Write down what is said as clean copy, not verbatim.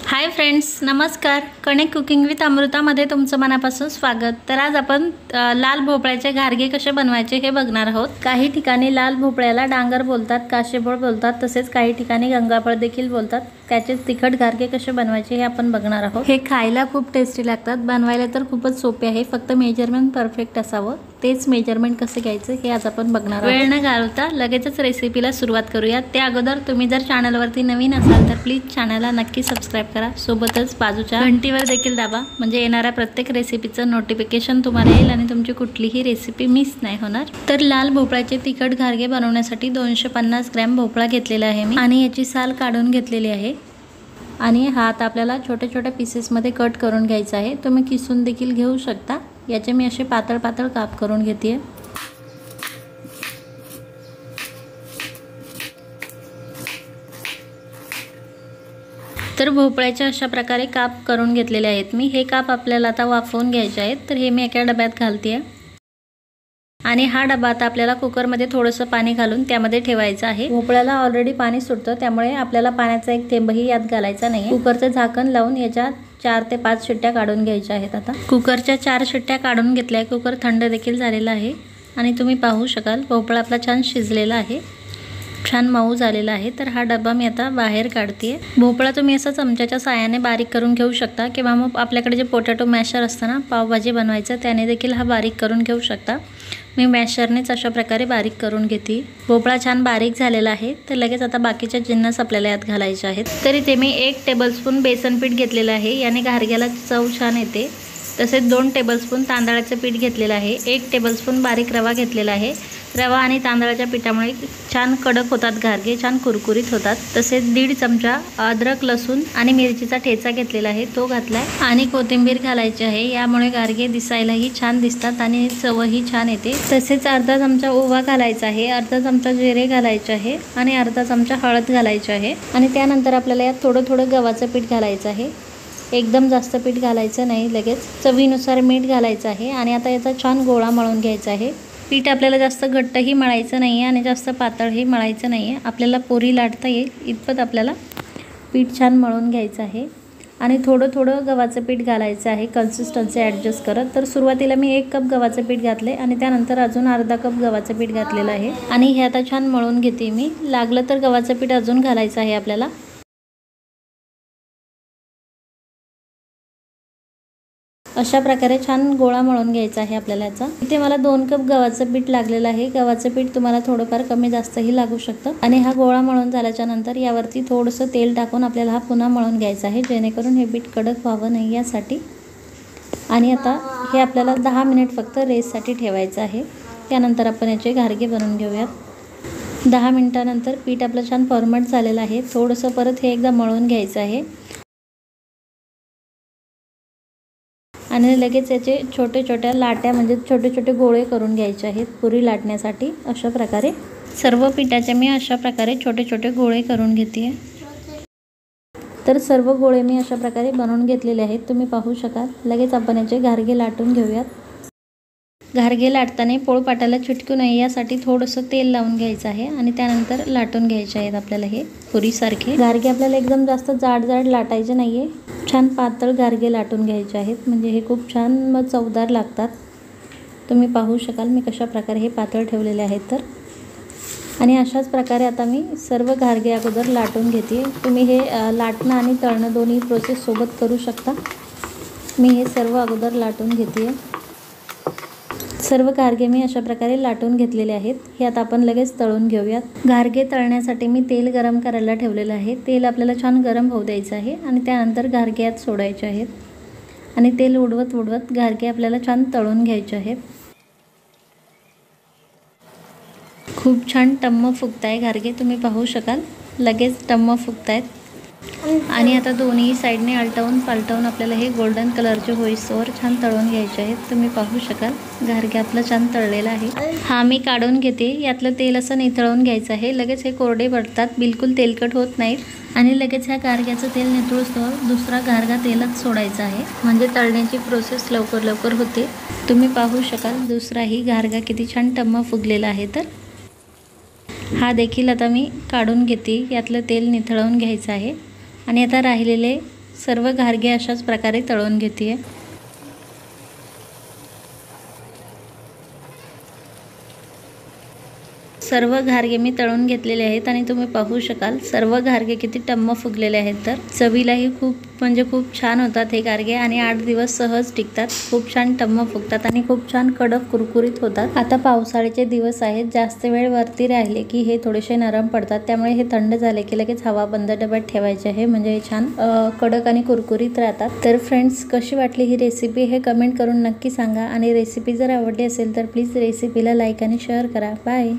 Hi friends, नमस्कार. Connect cooking with अमृतामध्ये तुमचं मनापासून स्वागत. तर आज आपण लाल भोपळ्याचे घारगे कसे बनवायचे हे बघणार आहोत. काही ठिकाणी लाल भोपळ्याला डांगर बोलतात, काशेफळ बोलतात, तसेच काही ठिकाणी गंगाफळ देखील बोलतात. त्याचे तिखट घारगे कसे बनवायचे हे आपण बघणार आहोत. हे खायला खूप टेस्टी लागतात. बनवायला तर खूपच सोपे आहे. फक्त मेजरमेंट परफेक्ट असावं. तेच मेजरमेंट कसं घ्यायचं हे आज आपण बघणार आहोत. वेळ न घालवता लगेचच रेसिपीला सुरुवात करूया. त्या अगोदर तुम्ही जर चॅनलवरती नवीन असाल तर प्लीज चॅनलला नक्की सबस्क्राईब करा. सोबतच बाजूच्या घंटीवर देखील दाबा, म्हणजे येणाऱ्या प्रत्येक रेसिपीचं नोटिफिकेशन तुम्हाला येईल आणि तुमची कुठलीही रेसिपी मिस नाही होणार. तर लाल भोपळ्याचे तिखट घारगे बनवण्यासाठी 250 ग्रॅम भोपळा घेतलेला आहे मी आणि याची साल काढून घेतलेली आहे. आणि हा आता आपल्याला छोट्या छोट्या पीसेसमध्ये कट करून घ्यायचा आहे. तुम्ही किसून देखील घेऊ शकता. याचे मी असे पातळ पातळ काप करून घेते. तर भोपळ्याचे अशा प्रकारे काप करून घेतलेले आहेत मी. हे काप आपल्याला आता वाफवून घ्यायचे आहेत. तर हे मी एका डब्यात घालते आणि हा डबा आता आपल्याला कुकरमध्ये थोडंसं पाणी घालून त्यामध्ये ठेवायचं आहे. भोपळ्याला ऑलरेडी पाणी सुटतं, त्यामुळे आपल्याला पाण्याचा एक थेंबही यात घालायचा नाही. कुकरचं झाकण लावून याच्यात 4 ते 5 शिट्ट्या काढून घ्यायच्या आहेत. आता कुकरच्या 4 शिट्ट्या काढून घेतल्या. कुकर थंड देखील झालेला आहे आणि तुम्ही पाहू शकाल भोपळा आपला छान शिजलेला आहे, छान मऊ झालेला आहे. तर हा डबा मी आता बाहेर काढते. भोपळा तुम्ही असं चमच्याच्या साहाय्याने बारीक करून घेऊ शकता किंवा मग आपल्याकडे जे पोटॅटो मॅशर असतं ना पावभाजी बनवायचं, त्याने देखील हा बारीक करून घेऊ शकता. मी मॅशरनेच अशा प्रकारे बारीक करून घेते. भोपळा छान बारीक झालेला आहे. तर लगेच आता बाकीच्या जिन्नस आपल्याला यात घालायचे आहेत. तर इथे मी 1 टेबलस्पून बेसन पीठ घेतलेलं आहे. याने घारग्याला चव छान येते. तसेच 2 टेबलस्पून तांदळाचं पीठ घेतलेलं आहे. 1 टेबलस्पून बारीक रवा घेतलेला आहे. रवा आणि तांदळाच्या पिठामुळे छान कडक होतात घारगे, छान कुरकुरीत होतात. तसेच 1.5 चमचा अद्रक, लसूण आणि मिरचीचा ठेचा घेतलेला आहे, तो घातलाय आणि कोथिंबीर घालायची आहे. यामुळे घारगे दिसायलाही छान दिसतात आणि चवही छान येते. तसेच अर्धा चमचा ओवा घालायचा आहे, अर्धा चमचा जिरे घालायचे आहे आणि अर्धा चमचा हळद घालायची आहे. आणि त्यानंतर आपल्याला यात थोडं थोडं गव्हाचं पीठ घालायचं आहे. एकदम जास्त पीठ घालायचं नाही. लगेच चवीनुसार मीठ घालायचं आहे आणि आता याचा छान गोळा मळून घ्यायचा आहे. पीठ आपल्याला जास्त घट्टही मळायचं नाही आहे आणि जास्त पातळही मळायचं नाही आहे. आपल्याला पुरी लाटता येईल इतपत आपल्याला पीठ छान मळून घ्यायचं आहे आणि थोडं थोडं गव्हाचं पीठ घालायचं आहे कन्सिस्टन्सी ॲडजस्ट करत. तर सुरुवातीला मी 1 कप गव्हाचं पीठ घातले आणि त्यानंतर अजून अर्धा कप गव्हाचं पीठ घातलेलं आहे आणि हे आता छान मळून घेते मी. लागलं तर गव्हाचं पीठ अजून घालायचं आहे आपल्याला. अशा प्रकारे छान गोळा मळून घ्यायचा आहे आपल्याला याचा. इथे मला 2 कप गव्हाचं पीठ लागलेलं आहे. गव्हाचं पीठ तुम्हाला थोडंफार कमी जास्तही लागू शकतं. आणि हा गोळा मळून झाल्याच्या नंतर यावरती थोडंसं तेल टाकून आपल्याला हा पुन्हा मळून घ्यायचा आहे, जेणेकरून हे पीठ कडक व्हावं नाही यासाठी. आणि आता हे आपल्याला 10 मिनिट फक्त रेस्टसाठी ठेवायचं आहे. त्यानंतर आपण याचे घारगे बनवून घेऊयात. 10 मिनिटानंतर पीठ आपलं छान फॉर्मट झालेलं आहे. थोडंसं परत हे एकदा मळून घ्यायचं आहे आणि लगेच याचे छोटे छोट्या लाट्या म्हणजे छोटे छोटे गोळे करून घ्यायचे आहेत पुरी लाटण्यासाठी. अशा प्रकारे सर्व पिठाचे मी अशा प्रकारे छोटे छोटे गोळे करून घेते. तर सर्व गोळे मी अशा प्रकारे बनवून घेतलेले आहेत, तुम्ही पाहू शकाल. लगेच आपण याचे घारगे लाटून घेऊयात. घारगे लाटताना पोळपाटाला चिटकू नये यासाठी थोडंसं तेल लावून घ्यायचं आहे आणि त्यानंतर लाटून घ्यायचे आहेत आपल्याला हे पुरीसारखे. घारगे आपल्याला एकदम जास्त जाड जाड लाटायचे नाही आहे, छान पातळ घारगे लाटून घ्यायचे आहेत, म्हणजे हे खूप छान चवदार लागतात. तुम्ही पाहू शकाल मी कशा प्रकारे हे पातळ ठेवलेले आहेत. तर आणि अशाच प्रकारे आता मी सर्व घारगे अगोदर लाटून घेते. तुम्ही हे लाटणं आणि तळणं दोन्ही प्रोसेस सोबत करू शकता. मी हे सर्व अगोदर लाटून घेते. सर्व घारगे मी अशा प्रकारे लाटून घेतलेले आहेत. हे आता आपण लगेच तळून घेऊयात. घारगे तळण्यासाठी मी तेल गरम करायला ठेवलेलं आहे. तेल आपल्याला छान गरम होऊ द्यायचं आहे आणि त्यानंतर घारगे यात सोडायचे आहेत आणि तेल उडवत उडवत घारगे आपल्याला छान तळून घ्यायचे आहेत. खूप छान टम्म फुगताय घारगे, तुम्ही पाहू शकाल. लगेच टम्म फुगतायत आणि आता दोन्ही साईडने आलटवून पालटवून आपल्याला हे गोल्डन कलरचे होईस्तोवर छान तळून घ्यायचे आहेत. तुम्ही पाहू शकाल घारगे आपलं छान तळलेलं आहे. हा मी काढून घेते. यातलं तेल असं निथळून घ्यायचं आहे. लगेच हे कोरडे पडतात, बिलकुल तेलकट होत नाहीत आणि लगेच ह्या घारग्याचं तेल निथळूस्तोवर दुसरा घारगा तेलात सोडायचा आहे, म्हणजे तळण्याची प्रोसेस लवकर लवकर होते. तुम्ही पाहू शकाल दुसराही घारगा किती छान टम्म फुगलेला आहे. तर हा देखील आता मी काढून घेते. यातलं तेल निथळवून घ्यायचं आहे आणि आता राहिलेले सर्व घारगे अशाच प्रकारे तळून घेते. सर्व घारगे मी तळून घेतलेले आहेत आणि तुम्ही पाहू शकाल सर्व घारगे किती टम्म फुगलेले आहेत. तर चवीलाही खूप छान होतात हे घारगे आणि 8 दिवस सहज टिकतात. खूप छान टम्म फुगतात आणि खूप छान कडक कुरकुरीत होतात. आता पावसाळ्याचे दिवस आहेत, जास्त वेळ वरती राहिले की हे थोडेसे नरम पडतात. त्यामुळे हे थंड झाले की लगेच हवा बंद डब्यात ठेवायचे आहे, म्हणजे हे छान कडक आणि कुरकुरीत राहतात. तर फ्रेंड्स, कशी वाटली ही रेसिपी हे कमेंट करून नक्की सांगा आणि रेसिपी जर आवडली असेल तर प्लीज रेसिपीला लाईक आणि शेअर करा. बाय.